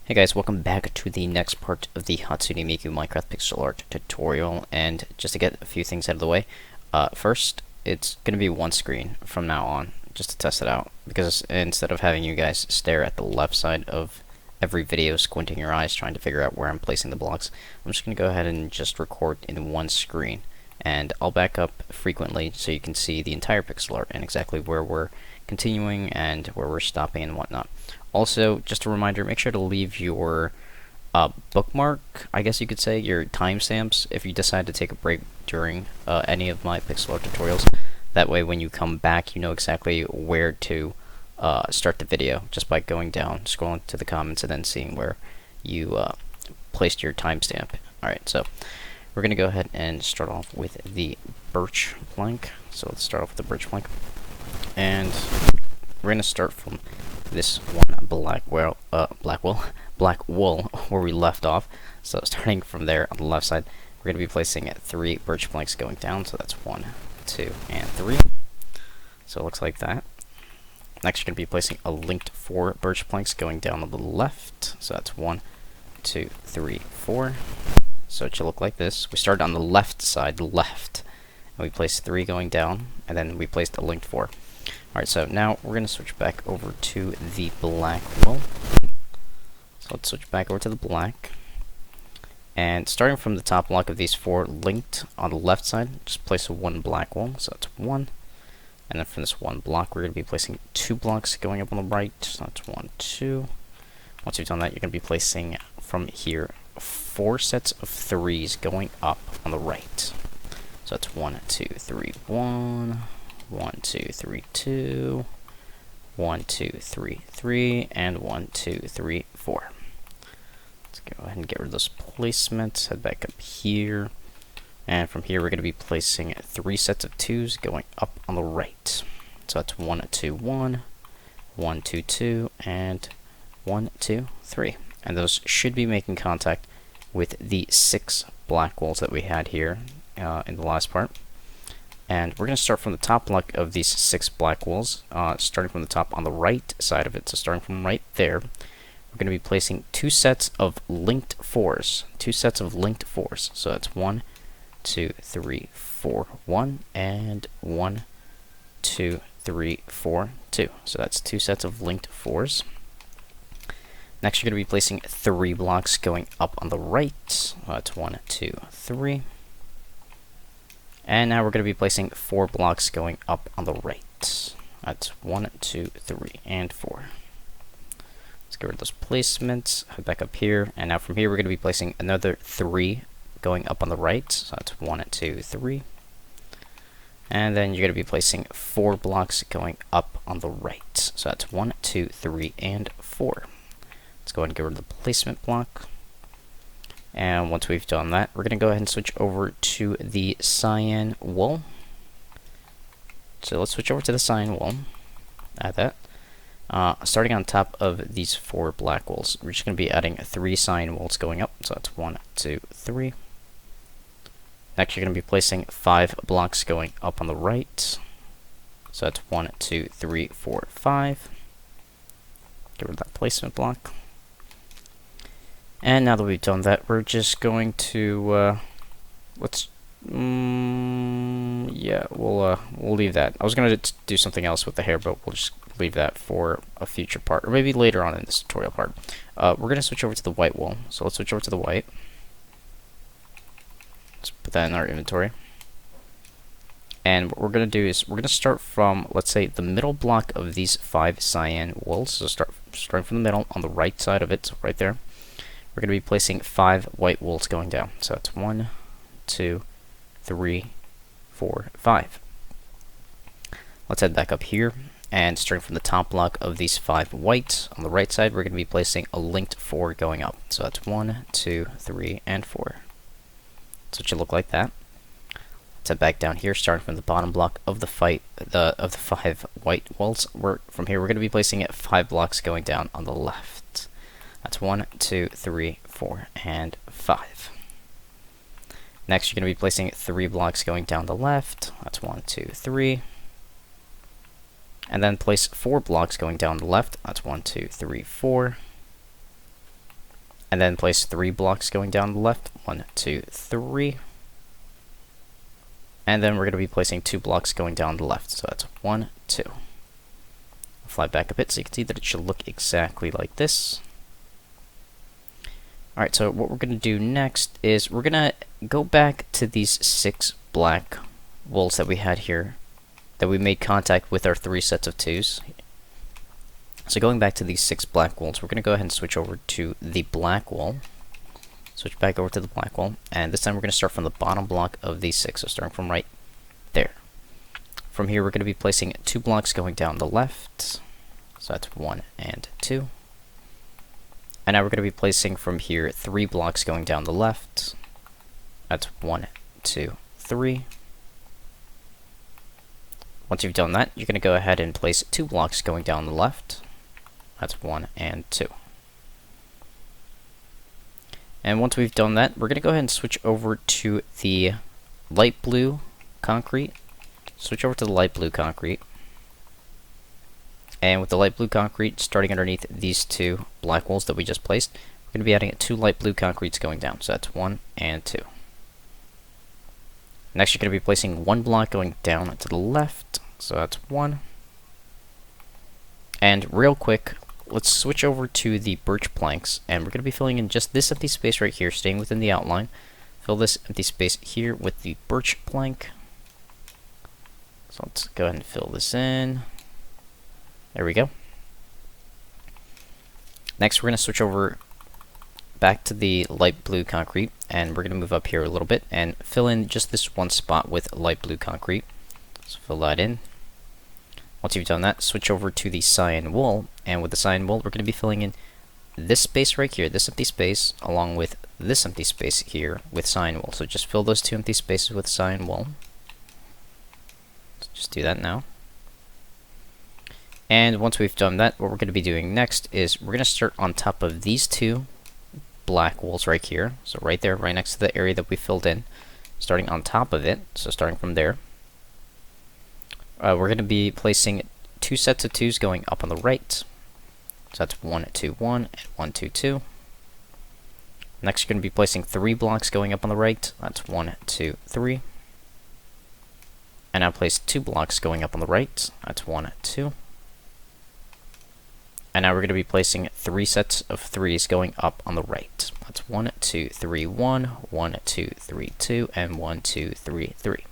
Hey guys, welcome back to the next part of the Hatsune Miku Minecraft pixel art tutorial. And just to get a few things out of the way, first, it's going to be one screen from now on, just to test it out. Because instead of having you guys stare at the left side of every video, squinting your eyes, trying to figure out where I'm placing the blocks, I'm just going to go ahead and just record in one screen. And I'll back up frequently so you can see the entire pixel art and exactly where we're continuing and where we're stopping and whatnot. Also, just a reminder, make sure to leave your bookmark, I guess you could say, your timestamps if you decide to take a break during any of my pixel art tutorials. That way when you come back, you know exactly where to start the video, just by going down, scrolling to the comments, and then seeing where you placed your timestamp. Alright, so we're going to go ahead and start off with the birch plank. So let's start off with the birch plank. And we're going to start from this one black wool where we left off. So starting from there on the left side, we're going to be placing 3 birch planks going down. So that's 1, 2, and 3. So it looks like that. Next, you're going to be placing a linked 4 birch planks going down on the left. So that's 1, 2, 3, 4. So it should look like this. We started on the left side, left, and we placed 3 going down, and then we placed a linked 4. Alright, so now we're going to switch back over to the black wool. So let's switch back over to the black. And starting from the top block of these 4 linked on the left side, just place a 1 black wool. So that's 1. And then from this 1 block, we're going to be placing 2 blocks going up on the right. So that's 1, 2. Once you've done that, you're going to be placing from here 4 sets of 3s going up on the right. So that's 1, 2, 3, 1. 1, 2, 3, 2, 1, 2, 3, 3, and 1, 2, 3, 4. Let's go ahead and get rid of those placements. Head back up here. And from here, we're going to be placing 3 sets of 2s going up on the right. So that's 1, 2, 1, 1, 2, 2, and 1, 2, 3. And those should be making contact with the 6 black wools that we had here in the last part. And we're going to start from the top block of these 6 black wools, starting from the top on the right side of it. So starting from right there, we're going to be placing 2 sets of linked 4s. 2 sets of linked 4s. So that's 1, 2, 3, 4, 1, and 1, 2, 3, 4, 2. So that's 2 sets of linked 4s. Next, you're going to be placing 3 blocks going up on the right. That's 1, 2, 3. And now we're going to be placing 4 blocks going up on the right. That's 1, 2, 3, and 4. Let's get rid of those placements. Head back up here. And now from here, we're going to be placing another 3 going up on the right. So that's 1, 2, 3. And then you're going to be placing 4 blocks going up on the right. So that's 1, 2, 3, and 4. Let's go ahead and get rid of the placement block. And once we've done that, we're going to go ahead and switch over to the cyan wool. So let's switch over to the cyan wool. Add that. Starting on top of these 4 black wools, we're just going to be adding 3 cyan wools going up. So that's 1, 2, 3. Next, you're going to be placing 5 blocks going up on the right. So that's 1, 2, 3, 4, 5. Get rid of that placement block. And now that we've done that, we're just going to we'll leave that. I was gonna do something else with the hair, but we'll just leave that for a future part, or maybe later on in this tutorial part. We're gonna switch over to the white wool. So let's switch over to the white. Let's put that in our inventory. And what we're gonna do is we're gonna start from, let's say, the middle block of these 5 cyan wools. So starting from the middle on the right side of it, so right there. We're going to be placing 5 white wools going down. So that's 1, 2, 3, 4, 5. Let's head back up here. And starting from the top block of these 5 whites on the right side, we're going to be placing a linked 4 going up. So that's 1, 2, 3, and 4. So it should look like that. Let's head back down here, starting from the bottom block of the 5 white wools. From here, we're going to be placing 5 blocks going down on the left. That's 1, 2, 3, 4, and 5. Next, you're going to be placing 3 blocks going down the left. That's 1, 2, 3. And then place 4 blocks going down the left. That's 1, 2, 3, 4. and then place 3 blocks going down the left. 1, 2, 3. And then we're going to be placing 2 blocks going down the left. So that's 1, 2. Fly back a bit so you can see that it should look exactly like this. Alright, so what we're going to do next is we're going to go back to these 6 black wools that we had here, that we made contact with our 3 sets of 2s. So going back to these 6 black wools, we're going to go ahead and switch over to the black wool. Switch back over to the black wool, and this time we're going to start from the bottom block of these 6, so starting from right there. From here, we're going to be placing 2 blocks going down the left, so that's 1 and 2. And now we're going to be placing from here 3 blocks going down the left, that's 1, 2, 3. Once you've done that, you're going to go ahead and place 2 blocks going down the left, that's 1 and 2. And once we've done that, we're going to go ahead and switch over to the light blue concrete. Switch over to the light blue concrete. And with the light blue concrete, starting underneath these 2 black wools that we just placed, we're going to be adding 2 light blue concretes going down. So that's 1 and 2. Next, you're going to be placing 1 block going down to the left. So that's 1. And real quick, let's switch over to the birch planks, and we're going to be filling in just this empty space right here, staying within the outline. Fill this empty space here with the birch plank. So let's go ahead and fill this in. There we go. Next, we're going to switch over back to the light blue concrete, and we're going to move up here a little bit and fill in just this one spot with light blue concrete. So fill that in. Once you've done that, switch over to the cyan wool, and with the cyan wool, we're going to be filling in this space right here, this empty space, along with this empty space here with cyan wool. So just fill those 2 empty spaces with cyan wool. So just do that now. And once we've done that, what we're going to be doing next is we're going to start on top of these 2 black wools right here. So right there, right next to the area that we filled in, starting on top of it. So starting from there. We're going to be placing 2 sets of 2s going up on the right. So that's 1, 2, 1, and 1, 2, 2. Next, you're going to be placing 3 blocks going up on the right. That's 1, 2, 3. And now place 2 blocks going up on the right. That's 1, 2. And now we're going to be placing 3 sets of 3s going up on the right. That's 1, 2, 3, 1, 1, 2, 3, 2, and 1, 2, 3, 3.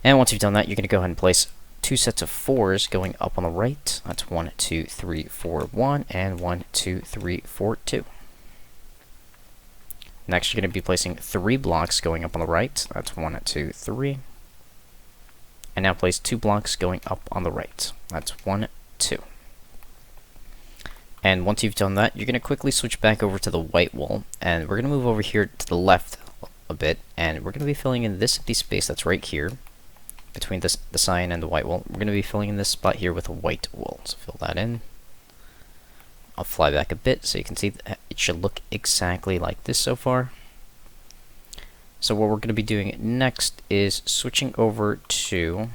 And once you've done that, you're going to go ahead and place 2 sets of 4s going up on the right. That's 1, 2, 3, 4, 1, and 1, 2, 3, 4, 2. Next, you're going to be placing 3 blocks going up on the right. That's 1, 2, 3. And now place 2 blocks going up on the right. That's 1, 2. And once you've done that, you're going to quickly switch back over to the white wool. And we're going to move over here to the left a bit. And we're going to be filling in this empty space that's right here, between the cyan and the white wool. We're going to be filling in this spot here with a white wool. So fill that in. I'll fly back a bit so you can see that it should look exactly like this so far. So what we're going to be doing next is switching over to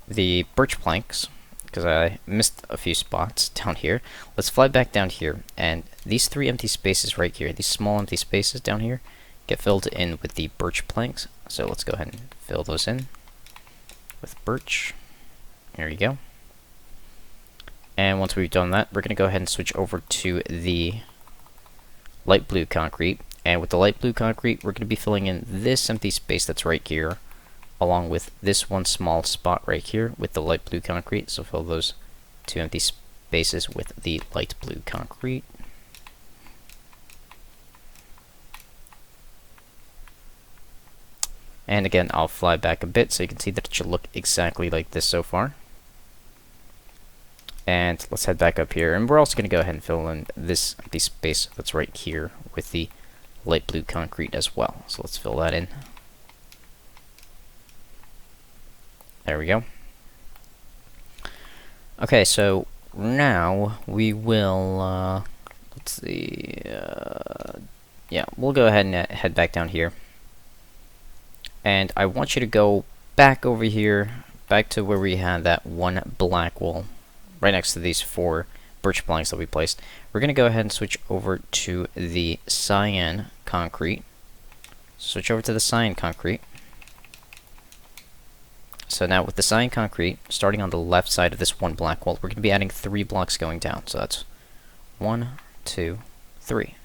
the birch planks, because I missed a few spots down here. Let's fly back down here, and these 3 empty spaces right here, these small empty spaces down here, get filled in with the birch planks. So let's go ahead and fill those in with birch. There you go. And once we've done that, we're going to go ahead and switch over to the light blue concrete. And with the light blue concrete, we're going to be filling in this empty space that's right here, along with this one small spot right here with the light blue concrete. So fill those 2 empty spaces with the light blue concrete. And again, I'll fly back a bit so you can see that it should look exactly like this so far. And let's head back up here, and we're also going to go ahead and fill in this empty space that's right here with the light blue concrete as well. So let's fill that in. There we go. Okay, so now we will, let's see, yeah, we'll go ahead and head back down here. And I want you to go back over here, back to where we had that one black wool, right next to these 4 birch planks that we placed. We're going to go ahead and switch over to the cyan concrete. Switch over to the cyan concrete. So now with the cyan concrete, starting on the left side of this one black wall, we're going to be adding 3 blocks going down. So that's 1, 2, 3.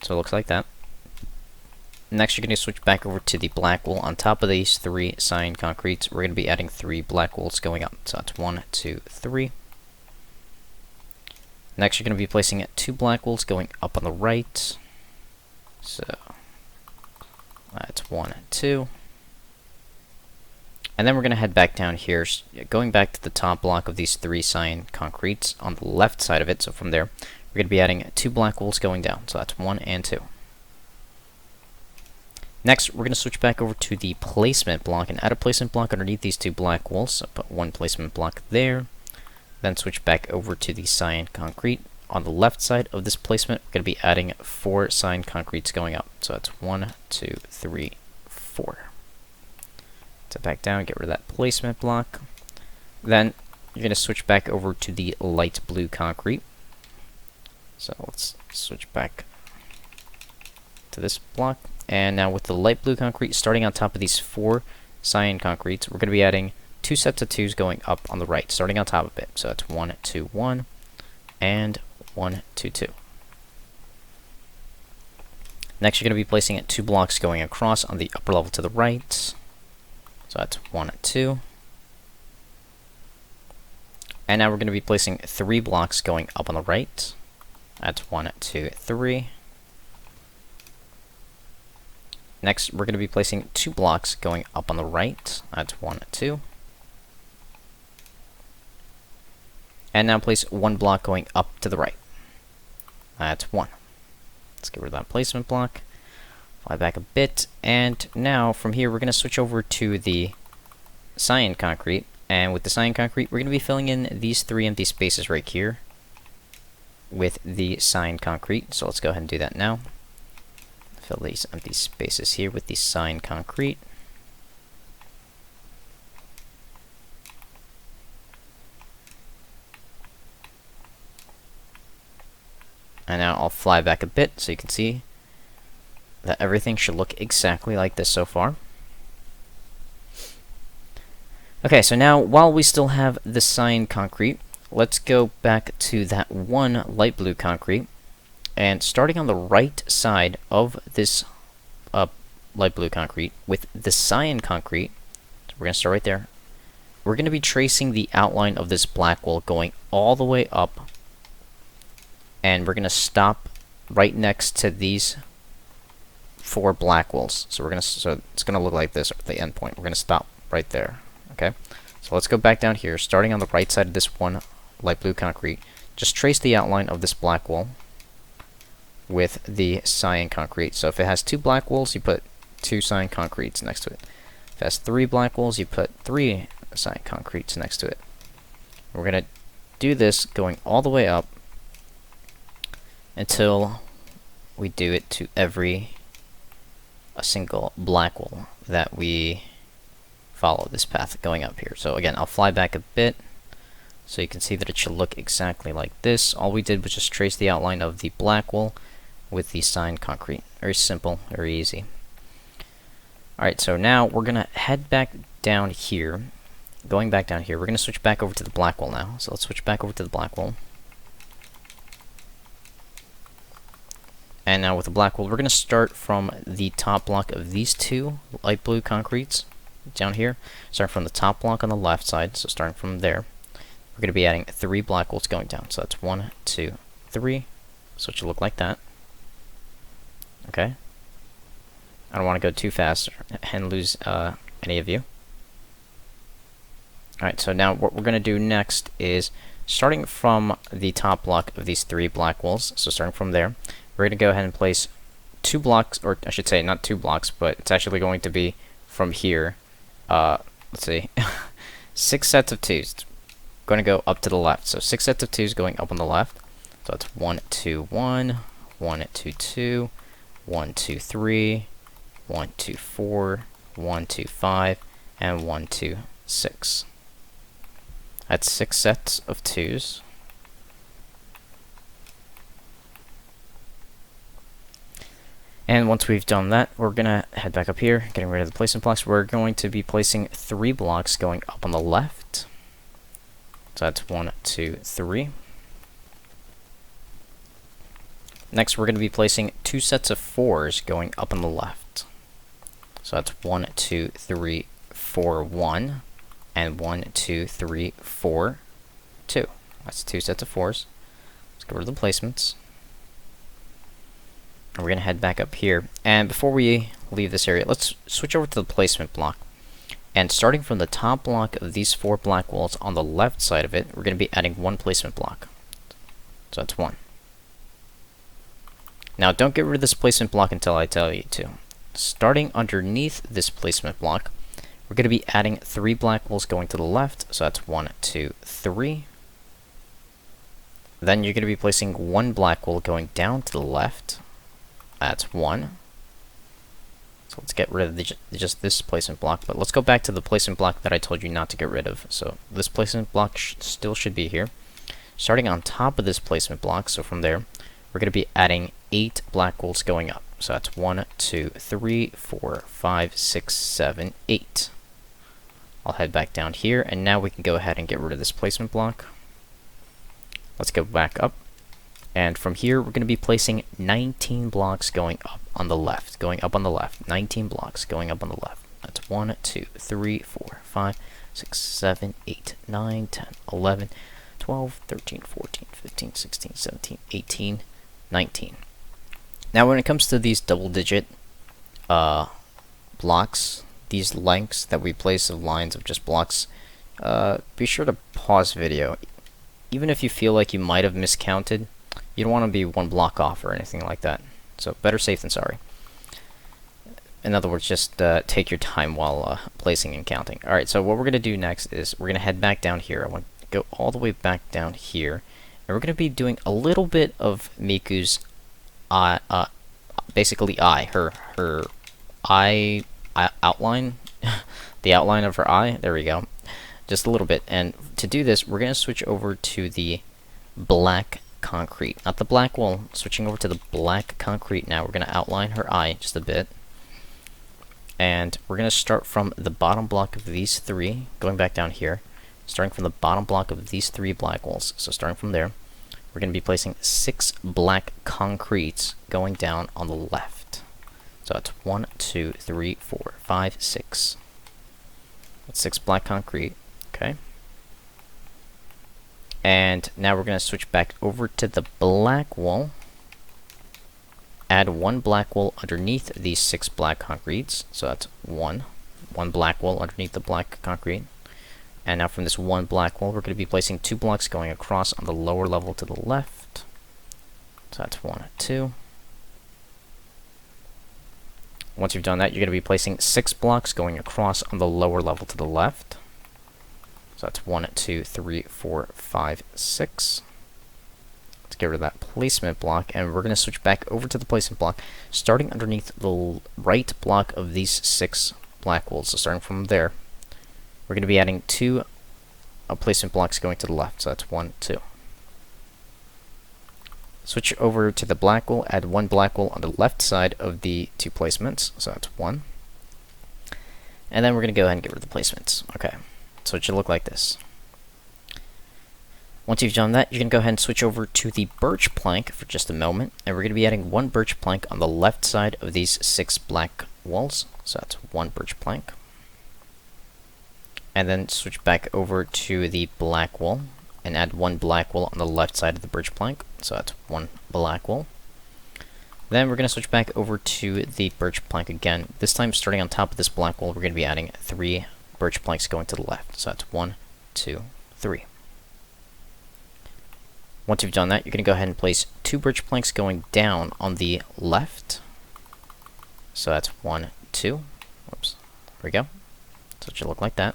So it looks like that. Next, you're going to switch back over to the black wool. On top of these 3 cyan concretes, we're going to be adding 3 black wools going up. So that's 1, 2, 3. Next, you're going to be placing 2 black wools going up on the right. So that's 1, 2. And then we're going to head back down here, going back to the top block of these 3 cyan concretes on the left side of it. So from there, we're going to be adding 2 black wools going down. So that's 1 and 2. Next, we're going to switch back over to the placement block and add a placement block underneath these 2 black wools. So put 1 placement block there. Then switch back over to the cyan concrete. On the left side of this placement, we're going to be adding 4 cyan concretes going up. So that's 1, 2, 3, 4. So back down, get rid of that placement block. Then you're going to switch back over to the light blue concrete. So let's switch back to this block. And now with the light blue concrete, starting on top of these 4 cyan concretes, we're going to be adding 2 sets of 2s going up on the right, starting on top of it. So that's 1, 2, 1, and 1, 2, 2. Next, you're going to be placing 2 blocks going across on the upper level to the right. So that's 1, 2. And now we're going to be placing 3 blocks going up on the right. That's 1, 2, 3. Next, we're going to be placing 2 blocks going up on the right. That's 1, 2. And now place 1 block going up to the right. That's 1. Let's get rid of that placement block. Fly back a bit, and now from here we're going to switch over to the cyan concrete, and with the cyan concrete we're going to be filling in these 3 empty spaces right here with the cyan concrete. So let's go ahead and do that now. Fill these empty spaces here with the cyan concrete. And now I'll fly back a bit so you can see that everything should look exactly like this so far. Okay, so now while we still have the cyan concrete, let's go back to that one light blue concrete. And starting on the right side of this light blue concrete with the cyan concrete, so we're going to start right there. We're going to be tracing the outline of this black wool going all the way up. And we're going to stop right next to these 4 black wools. So it's going to look like this at the end point. We're going to stop right there. Okay. So let's go back down here, starting on the right side of this one light blue concrete. Just trace the outline of this black wool with the cyan concrete. So if it has 2 black wools, you put 2 cyan concretes next to it. If it has 3 black wools, you put 3 cyan concretes next to it. We're going to do this going all the way up until we do it to a single black wool that we follow this path going up here. So again, I'll fly back a bit so you can see that it should look exactly like this. All we did was just trace the outline of the black wool with the cyan concrete. Very simple, very easy. Alright, so now we're going to head back down here. Going back down here, we're going to switch back over to the black wool now. So let's switch back over to the black wool. And now with the black wool, we're going to start from the top block of these 2 light blue concretes down here. Starting from the top block on the left side, so starting from there. We're going to be adding 3 black wools going down. So that's 1, 2, 3. So it should look like that. Okay. I don't want to go too fast and lose any of you. Alright, so now what we're going to do next is starting from the top block of these 3 black wools. So starting from there, we're going to go ahead and place 2 blocks, or I should say not 2 blocks, but it's actually going to be from here. Let's see, 6 sets of 2s. Going to go up to the left. So 6 sets of 2s going up on the left. So it's 1, 2, 1, 1, 2, 2, 1, 2, 3, 1, 2, 4, 1, 2, 5, and 1, 2, 6. That's 6 sets of 2s. And once we've done that, we're going to head back up here, getting rid of the placement blocks. We're going to be placing 3 blocks going up on the left. So that's 1, 2, 3. Next, we're going to be placing 2 sets of 4s going up on the left. So that's 1, 2, 3, 4, 1, and 1, 2, 3, 4, 2. That's 2 sets of 4s. Let's get rid of the placements. And we're going to head back up here. And before we leave this area, let's switch over to the placement block. And starting from the top block of these 4 black walls on the left side of it, we're going to be adding 1 placement block. So that's 1. Now don't get rid of this placement block until I tell you to. Starting underneath this placement block, we're going to be adding 3 black walls going to the left. So that's 1, 2, 3. Then you're going to be placing 1 black wall going down to the left. That's 1. So let's get rid of just this placement block. But let's go back to the placement block that I told you not to get rid of. So this placement block still should be here. Starting on top of this placement block, so from there, we're going to be adding 8 black walls going up. So that's 1, 2, 3, 4, 5, 6, 7, 8. I'll head back down here, and now we can go ahead and get rid of this placement block. Let's go back up. And from here, we're going to be placing 19 blocks going up on the left. 19 blocks going up on the left. That's 1, 2, 3, 4, 5, 6, 7, 8, 9, 10, 11, 12, 13, 14, 15, 16, 17, 18, 19. Now when it comes to these double-digit blocks, these lengths that we place of lines of just blocks, be sure to pause video. Even if you feel like you might have miscounted, you don't want to be 1 block off or anything like that. So better safe than sorry. In other words, just take your time while placing and counting. Alright, so what we're going to do next is we're going to head back down here. I want to go all the way back down here. And we're going to be doing a little bit of Miku's basically her eye outline. The outline of her eye. There we go. Just a little bit. And to do this, we're going to switch over to the black concrete. Not the black wall. Switching over to the black concrete now. We're going to outline her eye just a bit. And we're going to start from the bottom block of these 3, going back down here. Starting from the bottom block of these 3 black walls. So starting from there, we're going to be placing 6 black concretes going down on the left. So that's 1, 2, 3, 4, 5, 6. That's 6 black concrete. Okay. And now we're going to switch back over to the black wall. Add 1 black wall underneath these 6 black concretes. So that's 1 black wall underneath the black concrete. And now from this 1 black wall, we're going to be placing 2 blocks going across on the lower level to the left. So that's 1, 2. Once you've done that, you're going to be placing 6 blocks going across on the lower level to the left. So that's 1, 2, 3, 4, 5, 6. Let's get rid of that placement block, and we're going to switch back over to the placement block, starting underneath the right block of these 6 black walls. So starting from there, we're going to be adding 2 placement blocks going to the left. So that's 1, 2. Switch over to the black wall, add 1 black wall on the left side of the 2 placements. So that's 1. And then we're going to go ahead and get rid of the placements. Okay, so it should look like this. Once you've done that, you can go ahead and switch over to the birch plank for just a moment. And we're going to be adding 1 birch plank on the left side of these 6 black walls. So that's 1 birch plank. And then switch back over to the black wall and add 1 black wall on the left side of the birch plank. So that's 1 black wall. Then we're going to switch back over to the birch plank again. This time, starting on top of this black wall, we're going to be adding 3 birch planks going to the left. So that's 1, 2, 3. Once you've done that, you're going to go ahead and place 2 birch planks going down on the left. So that's 1, 2. Whoops. There we go. So it should look like that.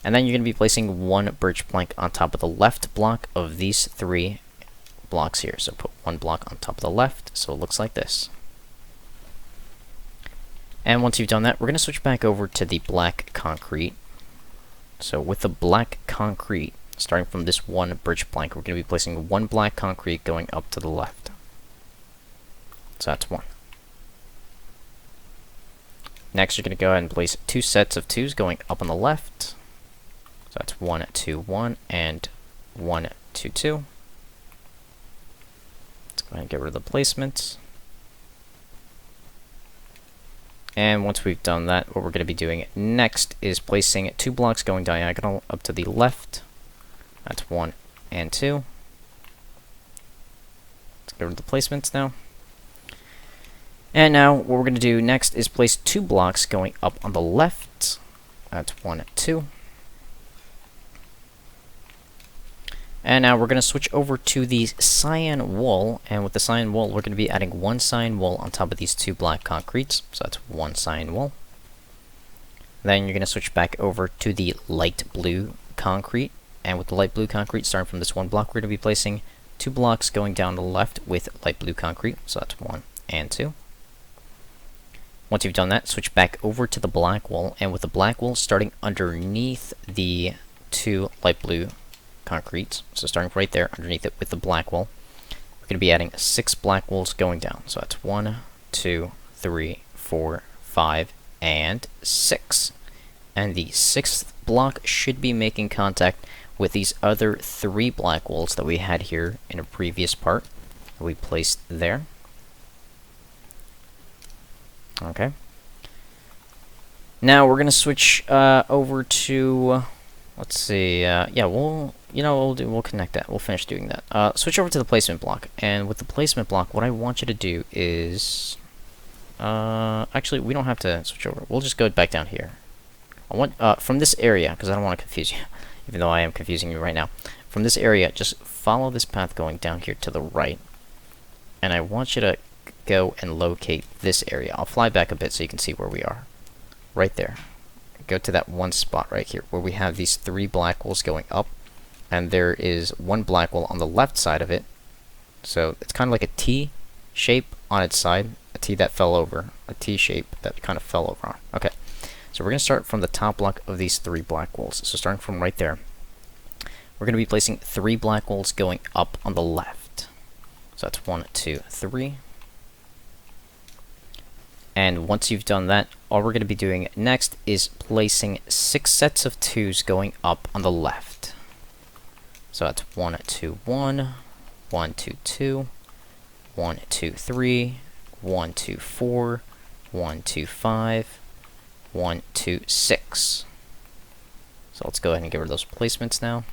And then you're going to be placing 1 birch plank on top of the left block of these 3 blocks here. So put 1 block on top of the left, so it looks like this. And once you've done that, we're going to switch back over to the black concrete. So with the black concrete, starting from this 1 birch plank, we're going to be placing 1 black concrete going up to the left. So that's 1. Next, you're going to go ahead and place 2 sets of 2s going up on the left. So that's 1, 2, 1, and 1, 2, 2. Let's go ahead and get rid of the placements. And once we've done that, what we're going to be doing next is placing 2 blocks going diagonal up to the left. That's 1 and 2. Let's get rid of the placements now. And now what we're going to do next is place 2 blocks going up on the left. That's 1, 2. And now we're going to switch over to the cyan wool, and with the cyan wool, we're going to be adding 1 cyan wool on top of these 2 black concretes, so that's 1 cyan wool. Then you're going to switch back over to the light blue concrete, and with the light blue concrete, starting from this 1 block, we're going to be placing 2 blocks going down the left with light blue concrete, so that's 1 and 2. Once you've done that, switch back over to the black wool, and with the black wool starting underneath the 2 light blue concrete, so starting right there underneath it with the black wool, we're going to be adding 6 black wools going down. So that's 1, 2, 3, 4, 5, and 6. And the 6th block should be making contact with these other 3 black wools that we had here in a previous part that we placed there. Okay. Now we're going to switch over to, let's see, yeah, we'll connect that. We'll finish doing that. Switch over to the placement block, and with the placement block, what I want you to do is, actually, we don't have to switch over. We'll just go back down here. I want, from this area, because I don't want to confuse you, even though I am confusing you right now. From this area, just follow this path going down here to the right, and I want you to go and locate this area. I'll fly back a bit so you can see where we are. Right there. Go to that 1 spot right here, where we have these 3 black wools going up, and there is 1 black wool on the left side of it. So it's kind of like a T shape on its side, a T that fell over, a T shape that kind of fell over on. Okay, so we're going to start from the top block of these 3 black wools. So starting from right there, we're going to be placing 3 black wools going up on the left. So that's 1, 2, 3. And once you've done that, all we're going to be doing next is placing 6 sets of 2s going up on the left. So that's 1, 2, 1, 1, 2, 2, 1, 2, 3, 1, 2, 4, 1, 2, 5, 1, 2, 6. So let's go ahead and get rid of those placements now.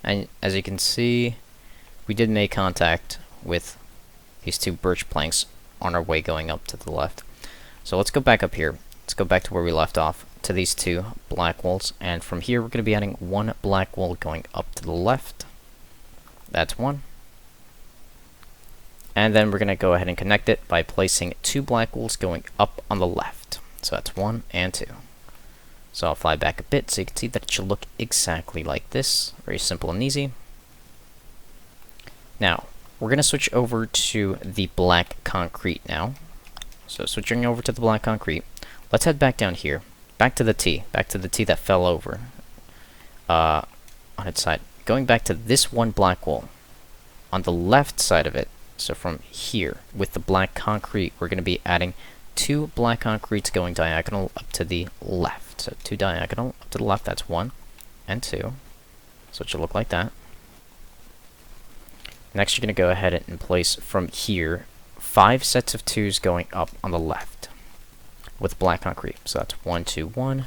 And as you can see, we did make contact with these 2 birch planks on our way going up to the left. So let's go back up here. Let's go back to where we left off, to these 2 black wools, and from here we're going to be adding 1 black wool going up to the left. That's 1. And then we're going to go ahead and connect it by placing 2 black wools going up on the left. So that's 1 and 2. So I'll fly back a bit so you can see that it should look exactly like this. Very simple and easy. Now, we're going to switch over to the black concrete now. So switching over to the black concrete, let's head back down here, back to the T that fell over on its side. Going back to this 1 black wool on the left side of it. So from here, with the black concrete, we're going to be adding 2 black concretes going diagonal up to the left. So 2 diagonal up to the left, that's 1 and 2. So it should look like that. Next, you're going to go ahead and place from here 5 sets of 2s going up on the left with black concrete. So that's 1, 2, 1,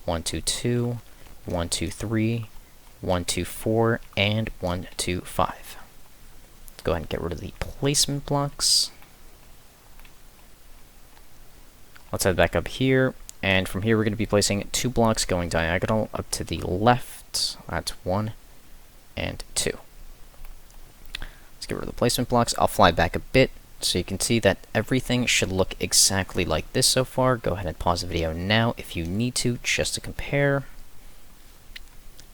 1, 2, 2, 1, 2, 3, 1, 2, 4, and 1, 2, 5. Let's go ahead and get rid of the placement blocks. Let's head back up here, and from here we're going to be placing 2 blocks going diagonal up to the left. That's 1 and 2. Let's get rid of the placement blocks. I'll fly back a bit so you can see that everything should look exactly like this so far. Go ahead and pause the video now if you need to, just to compare.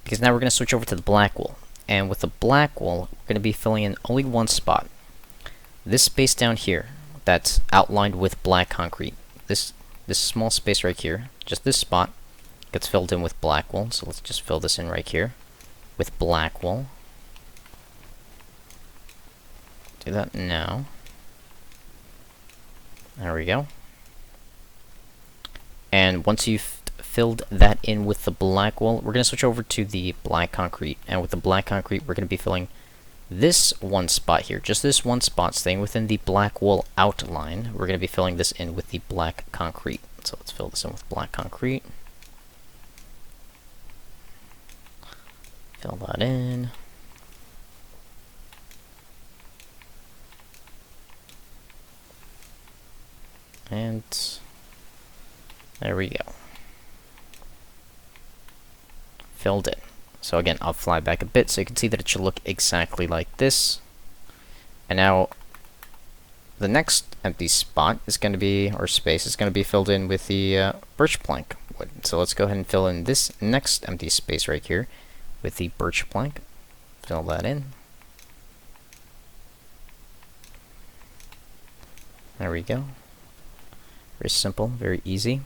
Because now we're going to switch over to the black wool. And with the black wool, we're going to be filling in only 1 spot. This space down here, that's outlined with black concrete. This small space right here, just this spot, gets filled in with black wool. So let's just fill this in right here with black wool. Do that now. There we go. And once you've filled that in with the black wool, we're going to switch over to the black concrete. And with the black concrete, we're going to be filling this one spot here. Just this one spot, staying within the black wool outline. We're going to be filling this in with the black concrete. So let's fill this in with black concrete. Fill that in. And there we go. Filled in. So again, I'll fly back a bit so you can see that it should look exactly like this. And now the next empty spot is going to be, or space, is going to be filled in with the birch plank wood. So let's go ahead and fill in this next empty space right here with the birch plank. Fill that in. There we go. Very simple, very easy.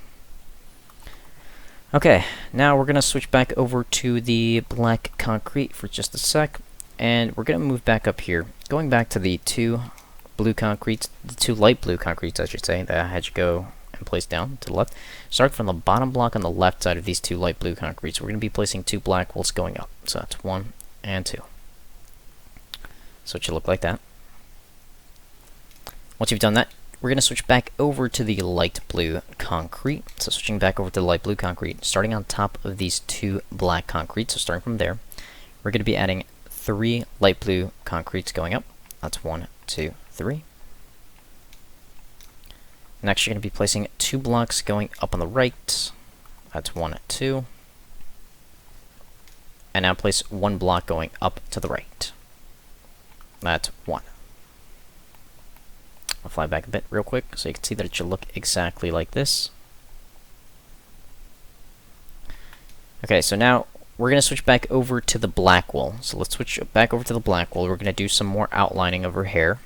Okay, now we're going to switch back over to the black concrete for just a sec, and we're going to move back up here. Going back to the two blue concretes, the two light blue concretes, I should say, that I had you go and place down to the left. Start from the bottom block on the left side of these two light blue concretes. We're going to be placing two black wools going up. So that's 1 and 2. So it should look like that. Once you've done that, we're going to switch back over to the light blue concrete. So switching back over to the light blue concrete, starting on top of these two black concretes. So starting from there, we're going to be adding 3 light blue concretes going up. That's 1, 2, 3. Next, you're going to be placing 2 blocks going up on the right. That's 1, 2. And now place 1 block going up to the right. That's 1. I'll fly back a bit real quick so you can see that it should look exactly like this. Okay, so now we're going to switch back over to the black wool. So let's switch back over to the black wool. We're going to do some more outlining of her hair.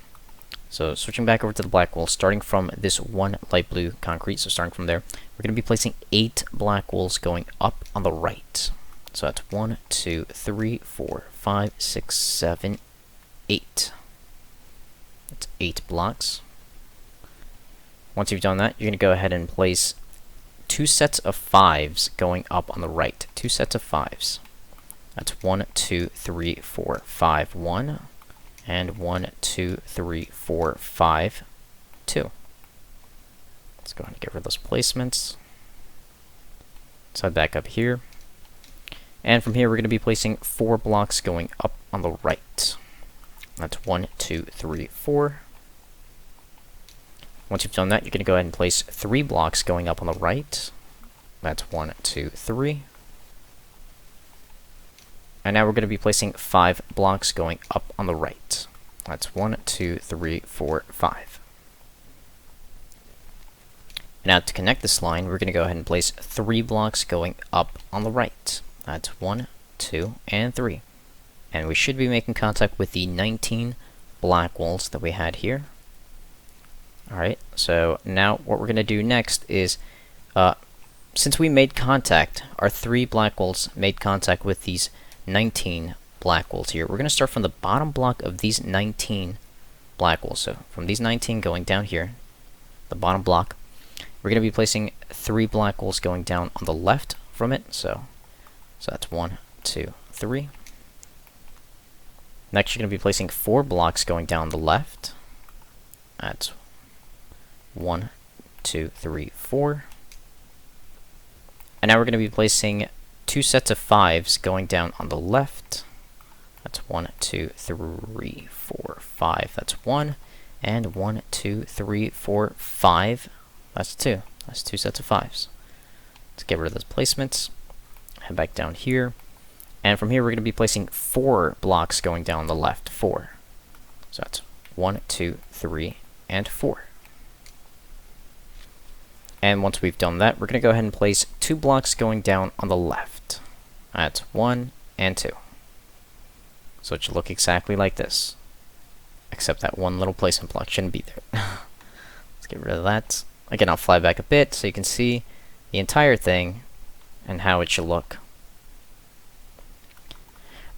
So switching back over to the black wool, starting from this 1 light blue concrete, so starting from there, we're going to be placing 8 black wools going up on the right. So that's 1, 2, 3, 4, 5, 6, 7, 8. That's 8 blocks. Once you've done that, you're going to go ahead and place 2 sets of 5s going up on the right. 2 sets of 5s. That's 1, 2, 3, 4, 5, 1. And 1, 2, 3, 4, 5, 2. Let's go ahead and get rid of those placements. Let's head back up here. And from here, we're going to be placing 4 blocks going up on the right. That's 1, 2, 3, 4. Once you've done that, you're going to go ahead and place 3 blocks going up on the right. That's 1, 2, 3. And now we're going to be placing 5 blocks going up on the right. That's 1, 2, 3, 4, 5. And now to connect this line, we're going to go ahead and place 3 blocks going up on the right. That's 1, 2, and 3. And we should be making contact with the 19 black wools that we had here. Alright, so now what we're going to do next is, since we made contact, our 3 black wools made contact with these 19 black wools here. We're going to start from the bottom block of these 19 black wools. So from these 19 going down here, the bottom block, we're going to be placing 3 black wools going down on the left from it. So that's 1, 2, 3. Next, you're going to be placing 4 blocks going down the left. That's 1, 2, 3, 4. And now we're going to be placing 2 sets of 5s going down on the left. That's 1, 2, 3, 4, 5. That's 1. And 1, 2, 3, 4, 5. That's 2. That's 2 sets of 5s. Let's get rid of those placements. Head back down here. And from here, we're going to be placing 4 blocks going down the left. 4. So that's 1, 2, 3, and 4. And once we've done that, we're going to go ahead and place 2 blocks going down on the left. That's 1 and 2. So it should look exactly like this. Except that one little placement block shouldn't be there. Let's get rid of that. Again, I'll fly back a bit so you can see the entire thing and how it should look.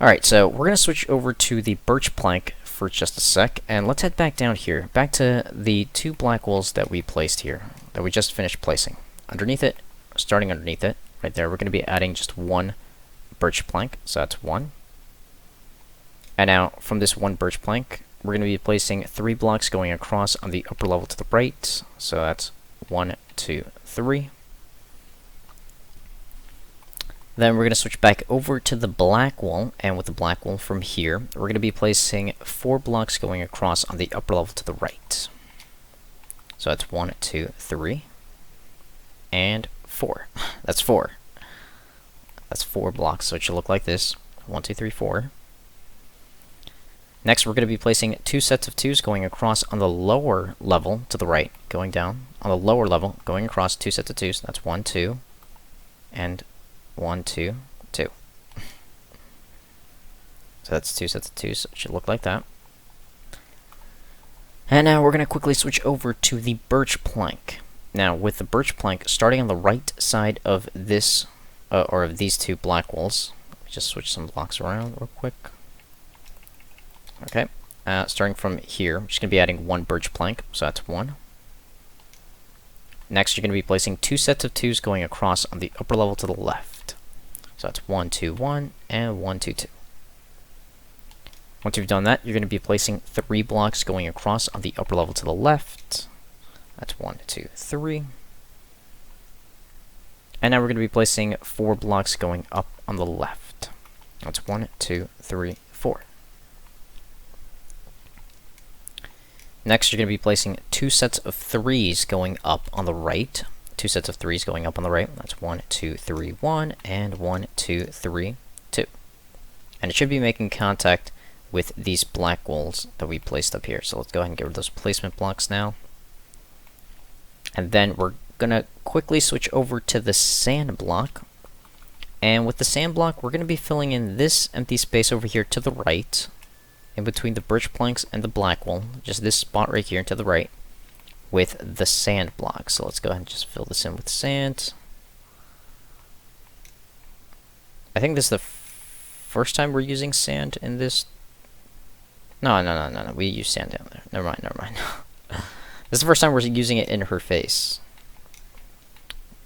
Alright, so we're going to switch over to the birch plank for just a sec, and let's head back down here, back to the 2 black walls that we placed here, that we just finished placing. Underneath it, starting underneath it, right there, we're going to be adding just 1 birch plank, so that's 1. And now, from this 1 birch plank, we're going to be placing 3 blocks going across on the upper level to the right, so that's 1, 2, 3. Then we're going to switch back over to the black wall, and with the black wall from here, we're going to be placing 4 blocks going across on the upper level to the right. So that's 1, 2, 3, and 4. That's 4. That's 4 blocks, so it should look like this. 1, 2, 3, 4. Next, we're going to be placing 2 sets of 2s going across on the lower level to the right, going down. On the lower level, going across 2 sets of 2s. That's 1, 2, and 1, 2, 2. So that's 2 sets of 2s, so it should look like that. And now we're going to quickly switch over to the birch plank. Now, with the birch plank, starting on the right side of this, or of these 2 black walls, let me just switch some blocks around real quick. Okay, starting from here, we're just going to be adding 1 birch plank, so that's 1. Next, you're going to be placing 2 sets of 2s going across on the upper level to the left. So that's 1, 2, 1, and 1, 2, 2. Once you've done that, you're going to be placing 3 blocks going across on the upper level to the left. That's 1, 2, 3. And now we're going to be placing 4 blocks going up on the left. That's 1, 2, 3, 4. Next, you're going to be placing 2 sets of 3s going up on the right. 2 sets of 3s going up on the right. That's 1, 2, 3, 1, and 1, 2, 3, 2. And it should be making contact with these black walls that we placed up here. So let's go ahead and get rid of those placement blocks now. And then we're going to quickly switch over to the sand block. And with the sand block, we're going to be filling in this empty space over here to the right, in between the birch planks and the black wall, just this spot right here to the right, with the sand block. So let's go ahead and just fill this in with sand. I think this is the first time we're using sand in this. No. We use sand down there. Never mind. This is the first time we're using it in her face.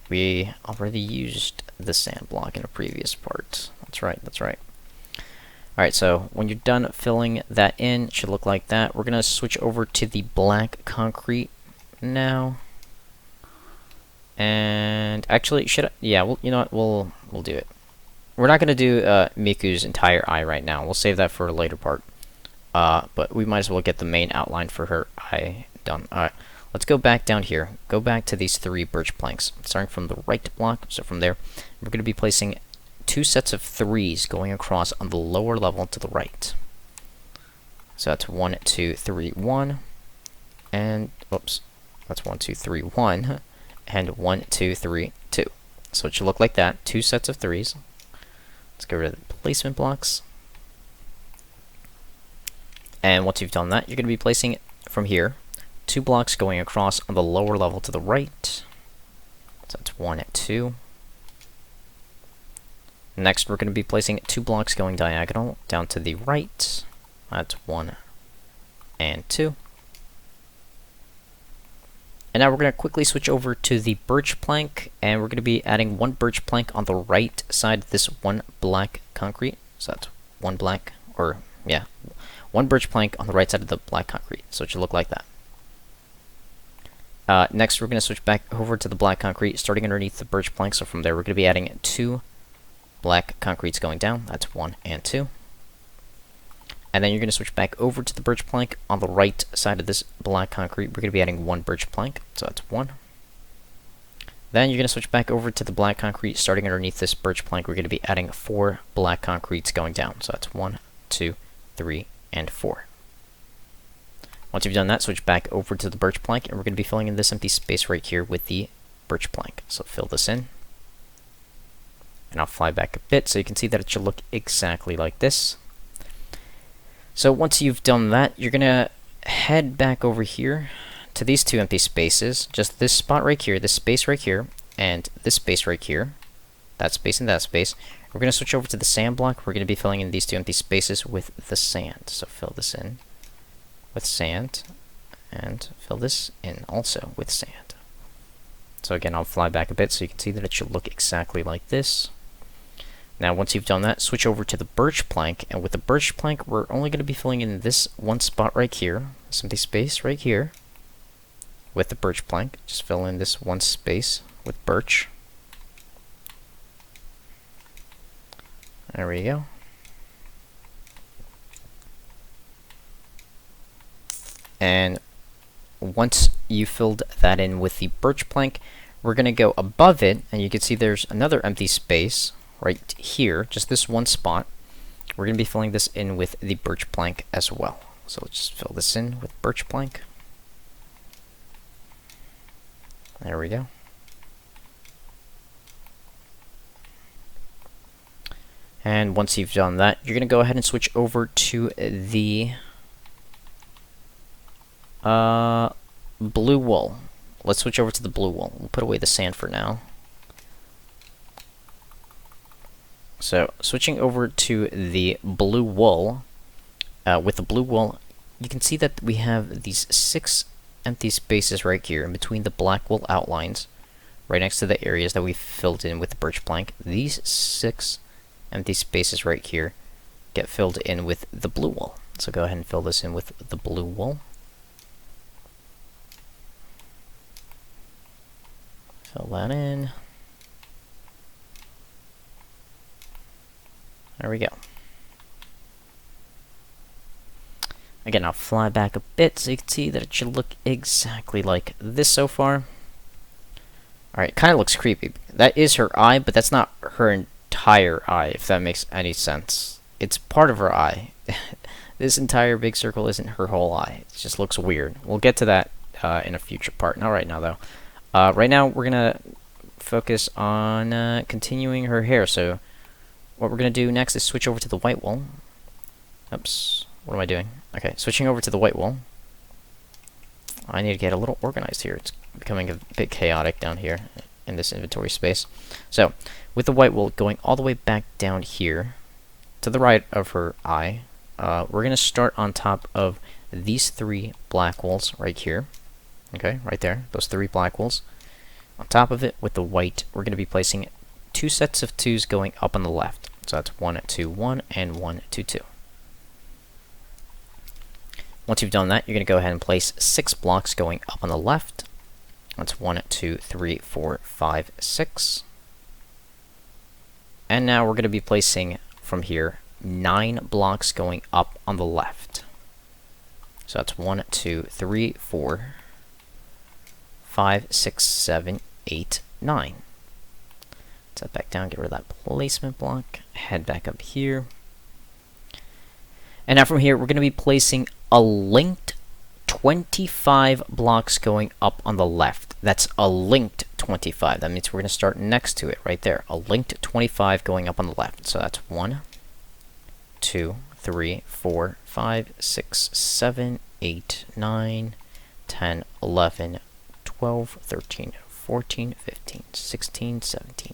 We already used the sand block in a previous part. That's right. Alright, so when you're done filling that in, it should look like that. We're going to switch over to the black concrete now. And actually, you know what, we'll do it. We're not going to do Miku's entire eye right now. We'll save that for a later part. But we might as well get the main outline for her eye done. Alright, let's go back down here. Go back to these 3 birch planks. Starting from the right block, so from there, we're going to be placing 2 sets of 3s going across on the lower level to the right. So that's 1, 2, 3, 1, and oops, that's 1, 2, 3, 1, and 1, 2, 3, 2. So it should look like that. 2 sets of 3s. Let's get rid of the placement blocks. And once you've done that, you're going to be placing from here 2 blocks going across on the lower level to the right. So that's 1, 2. Next, we're going to be placing 2 blocks going diagonal down to the right. That's 1 and 2. And now we're going to quickly switch over to the birch plank, and we're going to be adding 1 birch plank on the right side of this 1 black concrete. So that's 1 black, or yeah, 1 birch plank on the right side of the black concrete. So it should look like that. Next, we're going to switch back over to the black concrete, starting underneath the birch plank. So from there, we're going to be adding 2 black concretes going down. That's 1 and 2. And then you're going to switch back over to the birch plank on the right side of this black concrete. We're going to be adding 1 birch plank, so that's 1. Then you're going to switch back over to the black concrete, starting underneath this birch plank. We're going to be adding 4 black concretes going down, so that's 1, 2, 3, and 4. Once you've done that, switch back over to the birch plank, and we're going to be filling in this empty space right here with the birch plank. So fill this in. And I'll fly back a bit so you can see that it should look exactly like this. So once you've done that, you're going to head back over here to these 2 empty spaces. Just this spot right here, this space right here, and this space right here. That space and that space. We're going to switch over to the sand block. We're going to be filling in these 2 empty spaces with the sand. So fill this in with sand, and fill this in also with sand. So again, I'll fly back a bit so you can see that it should look exactly like this. Now, once you've done that, switch over to the birch plank, and with the birch plank, we're only going to be filling in this one spot right here, this empty space right here. With the birch plank, just fill in this one space with birch. There we go. And once you filled that in with the birch plank, we're going to go above it, and you can see there's another empty space right here, just this one spot. We're going to be filling this in with the birch plank as well. So let's just fill this in with birch plank. There we go. And once you've done that, you're going to go ahead and switch over to the blue wool. Let's switch over to the blue wool. We'll put away the sand for now. So, switching over to the blue wool, with the blue wool, you can see that we have these 6 empty spaces right here in between the black wool outlines, right next to the areas that we filled in with the birch plank. These 6 empty spaces right here get filled in with the blue wool. So go ahead and fill this in with the blue wool. Fill that in. There we go. Again, I'll fly back a bit so you can see that it should look exactly like this so far. Alright, it kind of looks creepy. That is her eye, but that's not her entire eye, if that makes any sense. It's part of her eye. This entire big circle isn't her whole eye. It just looks weird. We'll get to that in a future part. Not right now, though. Right now, we're going to focus on continuing her hair. So, what we're going to do next is switch over to the white wool. Oops. What am I doing? Okay, switching over to the white wool. I need to get a little organized here. It's becoming a bit chaotic down here in this inventory space. So, with the white wool going all the way back down here to the right of her eye, we're going to start on top of these 3 black wools right here. Okay, right there. Those 3 black wools. On top of it, with the white, we're going to be placing 2 sets of 2s going up on the left. So that's 1, 2, 1, and 1, 2, 2. Once you've done that, you're going to go ahead and place 6 blocks going up on the left. That's 1, 2, 3, 4, 5, 6. And now we're going to be placing, from here, 9 blocks going up on the left. So that's 1, 2, 3, 4, 5, 6, 7, 8, 9. Set back down, get rid of that placement block. Head back up here. And now from here, we're going to be placing a linked 25 blocks going up on the left. That's a linked 25. That means we're going to start next to it right there. A linked 25 going up on the left. So that's 1, 2, 3, 4, 5, 6, 7, 8, 9, 10, 11, 12, 13, 14, 15, 16, 17,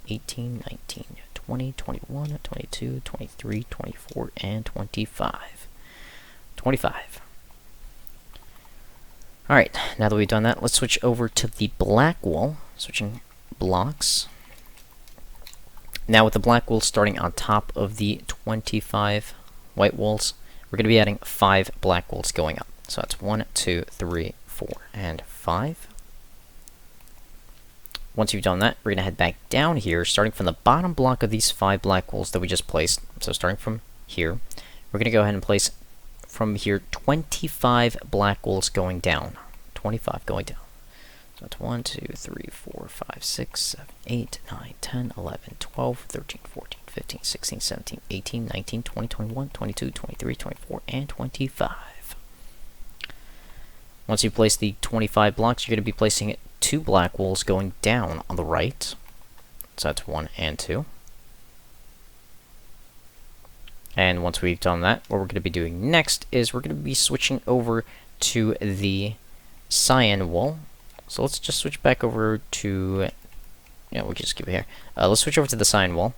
18, 19, 20, 21, 22, 23, 24, and 25. 25. Alright, now that we've done that, let's switch over to the black wool. Switching blocks. Now with the black wool starting on top of the 25 white wools, we're going to be adding 5 black wools going up. So that's 1, 2, 3, 4, and 5. Once you've done that, we're going to head back down here, starting from the bottom block of these 5 black wools that we just placed. So starting from here, we're going to go ahead and place from here 25 black wools going down. 25 going down. So that's 1, 2, 3, 4, 5, 6, 7, 8, 9, 10, 11, 12, 13, 14, 15, 16, 17, 18, 19, 20, 21, 22, 23, 24, and 25. Once you place the 25 blocks, you're going to be placing 2 black wools going down on the right. So that's 1 and 2. And once we've done that, what we're going to be doing next is we're going to be switching over to the cyan wool. So let's just switch back over to... Yeah, we can just keep it here. Let's switch over to the cyan wool.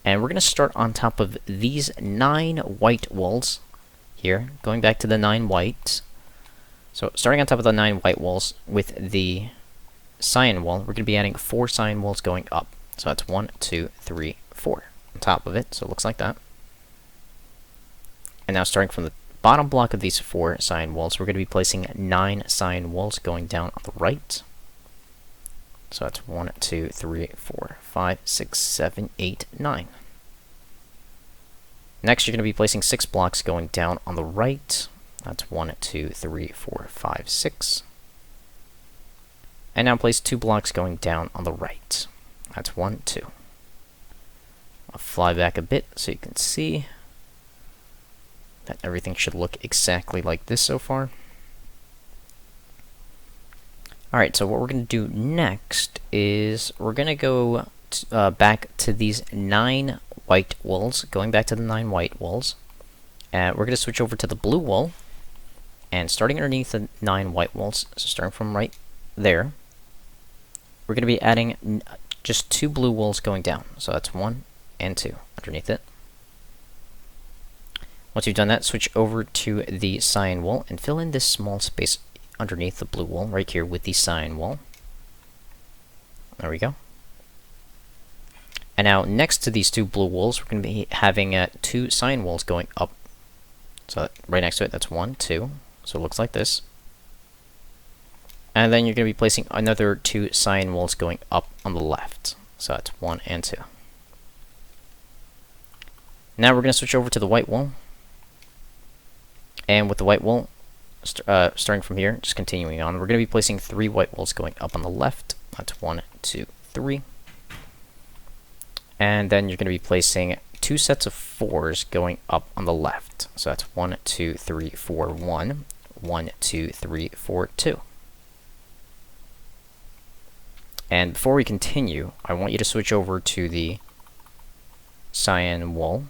And we're going to start on top of these 9 white wools here, going back to the 9 white. So starting on top of the 9 white walls with the cyan wall, we're going to be adding 4 cyan walls going up. So that's 1, 2, 3, 4 on top of it. So it looks like that. And now starting from the bottom block of these 4 cyan walls, we're going to be placing 9 cyan walls going down on the right. So that's 1, 2, 3, 4, 5, 6, 7, 8, 9. Next, you're going to be placing 6 blocks going down on the right. That's 1, 2, 3, 4, 5, 6. And now place 2 blocks going down on the right. That's 1, 2. I'll fly back a bit so you can see that everything should look exactly like this so far. Alright, so what we're going to do next is we're going to go back to these 9 white walls, going back to the 9 white walls. And we're going to switch over to the blue wall. And starting underneath the 9 white walls, so starting from right there, we're going to be adding just 2 blue walls going down. So that's 1 and 2 underneath it. Once you've done that, switch over to the cyan wall and fill in this small space underneath the blue wall right here with the cyan wall. There we go. And now next to these 2 blue walls, we're going to be having 2 cyan walls going up. So right next to it, that's 1, 2. So it looks like this. And then you're going to be placing another 2 cyan walls going up on the left. So that's 1 and 2. Now we're going to switch over to the white wall. And with the white wall, starting from here, just continuing on, we're going to be placing 3 white walls going up on the left. That's 1, 2, 3. And then you're going to be placing 2 sets of 4s going up on the left. So that's 1, 2, 3, 4, 1. 1, 2, 3, 4, 2. And before we continue, I want you to switch over to the cyan wall.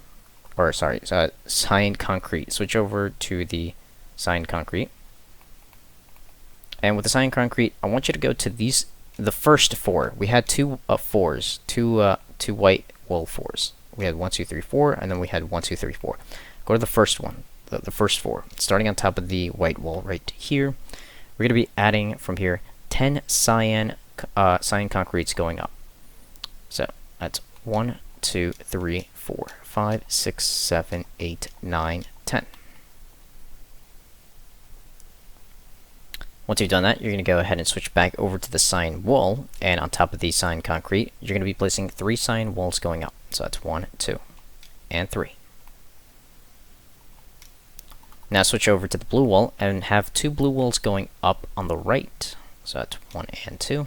Or, sorry, cyan concrete. Switch over to the cyan concrete. And with the cyan concrete, I want you to go to these, the first 4. We had 2 4s, two white wool 4s. We had 1, 2, 3, 4, and then we had 1, 2, 3, 4. Go to the first one, the first 4. Starting on top of the white wall right here, we're going to be adding from here 10 cyan concretes going up. So that's 1, 2, 3, 4, 5, 6, 7, 8, 9, 10. Once you've done that, you're going to go ahead and switch back over to the cyan wall, and on top of the cyan concrete, you're going to be placing 3 cyan walls going up. So that's 1, 2, and 3. Now switch over to the blue wall and have 2 blue walls going up on the right. So that's 1 and 2.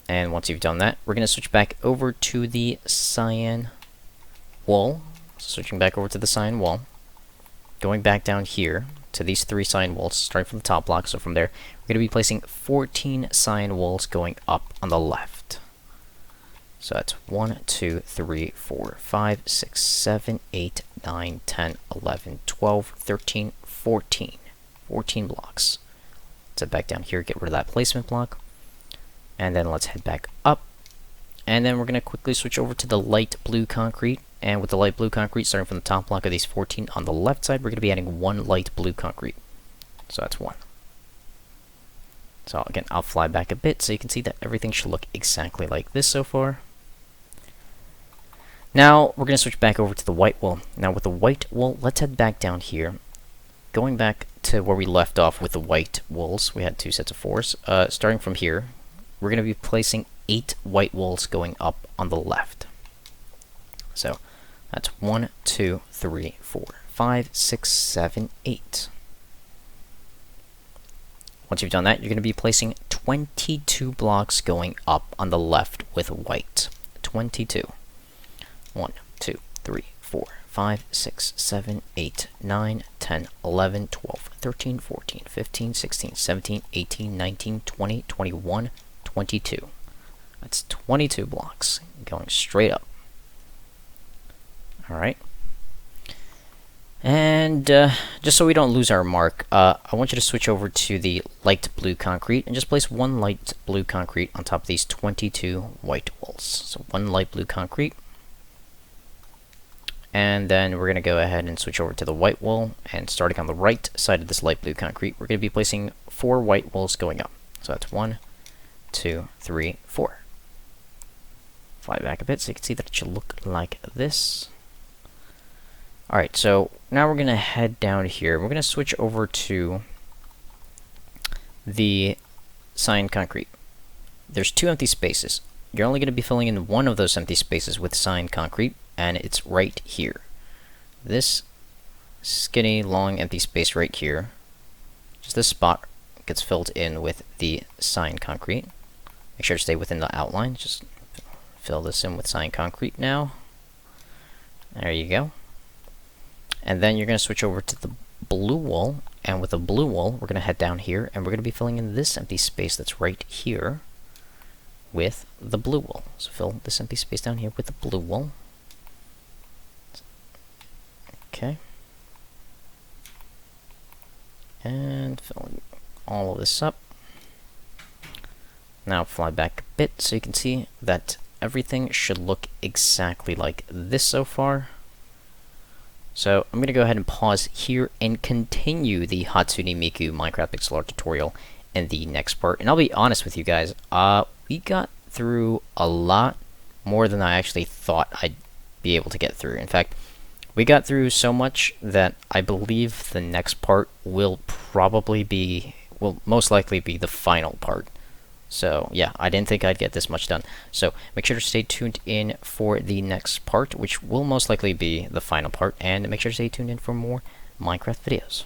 And once you've done that, we're going to switch back over to the cyan wall. Switching back over to the cyan wall. Going back down here to these 3 cyan walls, starting from the top block. So from there, we're going to be placing 14 cyan walls going up on the left. So that's 1, 2, 3, 4, 5, 6, 7, 8, 9, 10, 11, 12, 13, 14. 14 blocks. Let's head back down here, get rid of that placement block. And then let's head back up. And then we're going to quickly switch over to the light blue concrete. And with the light blue concrete, starting from the top block of these 14 on the left side, we're going to be adding 1 light blue concrete. So that's 1. So again, I'll fly back a bit so you can see that everything should look exactly like this so far. Now, we're going to switch back over to the white wall. Now, with the white wall, let's head back down here. Going back to where we left off with the white walls, we had 2 sets of 4s. Starting from here, we're going to be placing 8 white walls going up on the left. So, that's 1, 2, 3, 4, 5, 6, 7, 8. Once you've done that, you're going to be placing 22 blocks going up on the left with white. 22. 1, 2, 3, 4, 5, 6, 7, 8, 9, 10, 11, 12, 13, 14, 15, 16, 17, 18, 19, 20, 21, 22. That's 22 blocks going straight up. Alright. And just so we don't lose our mark, I want you to switch over to the light blue concrete and just place 1 light blue concrete on top of these 22 white walls. So 1 light blue concrete. And then we're going to go ahead and switch over to the white wall, and starting on the right side of this light blue concrete, we're going to be placing 4 white walls going up. So that's 1, 2, 3, 4. Fly back a bit so you can see that it should look like this. Alright, so now we're going to head down here. We're going to switch over to the cyan concrete. There's 2 empty spaces. You're only going to be filling in one of those empty spaces with cyan concrete, and it's right here. This skinny, long, empty space right here, just this spot gets filled in with the cyan concrete. Make sure to stay within the outline. Just fill this in with cyan concrete now. There you go. And then you're going to switch over to the blue wall, and with the blue wall, we're going to head down here, and we're going to be filling in this empty space that's right here with the blue wall. So fill this empty space down here with the blue wall. Okay. And filling all of this up. Now fly back a bit so you can see that everything should look exactly like this so far. So I'm going to go ahead and pause here and continue the Hatsune Miku Minecraft pixel art tutorial in the next part. And I'll be honest with you guys, we got through a lot more than I actually thought I'd be able to get through. In fact, we got through so much that I believe the next part will most likely be the final part. So yeah, I didn't think I'd get this much done. So make sure to stay tuned in for the next part, which will most likely be the final part, and make sure to stay tuned in for more Minecraft videos.